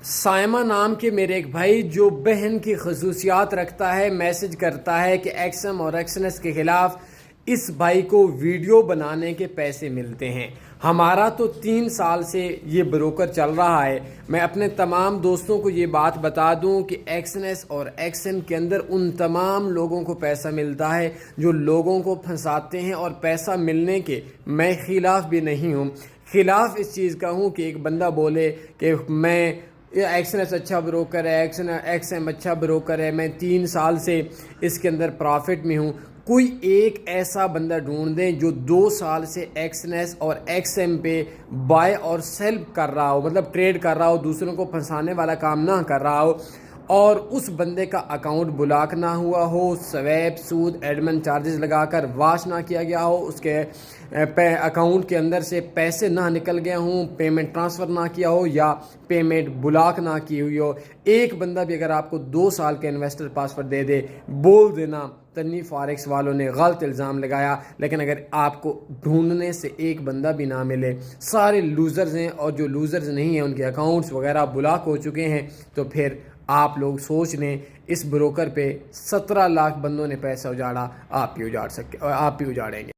سائمہ نام کے میرے ایک بھائی جو بہن کی خصوصیات رکھتا ہے میسج کرتا ہے کہ ایکس ایم اور ایکس این ایس کے خلاف اس بھائی کو ویڈیو بنانے کے پیسے ملتے ہیں۔ ہمارا تو 3 سال سے یہ بروکر چل رہا ہے۔ میں اپنے تمام دوستوں کو یہ بات بتا دوں کہ ایکس این ایس اور ایکس این کے اندر ان تمام لوگوں کو پیسہ ملتا ہے جو لوگوں کو پھنساتے ہیں، اور پیسہ ملنے کے میں خلاف بھی نہیں ہوں۔ خلاف اس چیز کا ہوں کہ ایک بندہ بولے کہ میں ایکس این ایس اچھا بروکر ہے، ایکس ایم اچھا بروکر ہے، میں 3 سال سے اس کے اندر پرافٹ میں ہوں۔ کوئی ایک ایسا بندہ ڈھونڈ دیں جو 2 سال سے ایکس این ایس اور ایکس ایم پہ بائی اور سیل کر رہا ہو، مطلب ٹریڈ کر رہا ہو، دوسروں کو پھنسانے والا کام نہ کر رہا ہو، اور اس بندے کا اکاؤنٹ بلاک نہ ہوا ہو، سویپ سود ایڈمن چارجز لگا کر واش نہ کیا گیا ہو، اس کے اکاؤنٹ کے اندر سے پیسے نہ نکل گئے ہوں، پیمنٹ ٹرانسفر نہ کیا ہو، یا پیمنٹ بلاک نہ کی ہوئی ہو۔ ایک بندہ بھی اگر آپ کو 2 سال کا انویسٹر پاسورڈ دے دے، بول دینا تنی فارکس والوں نے غلط الزام لگایا، لیکن اگر آپ کو ڈھونڈنے سے ایک بندہ بھی نہ ملے، سارے لوزرز ہیں، اور جو لوزرز نہیں ہیں ان کے اکاؤنٹس وغیرہ بلاک ہو چکے ہیں، تو پھر آپ لوگ سوچ لیں اس بروکر پہ 17 لاکھ بندوں نے پیسہ اجاڑا، آپ بھی اجاڑیں گے۔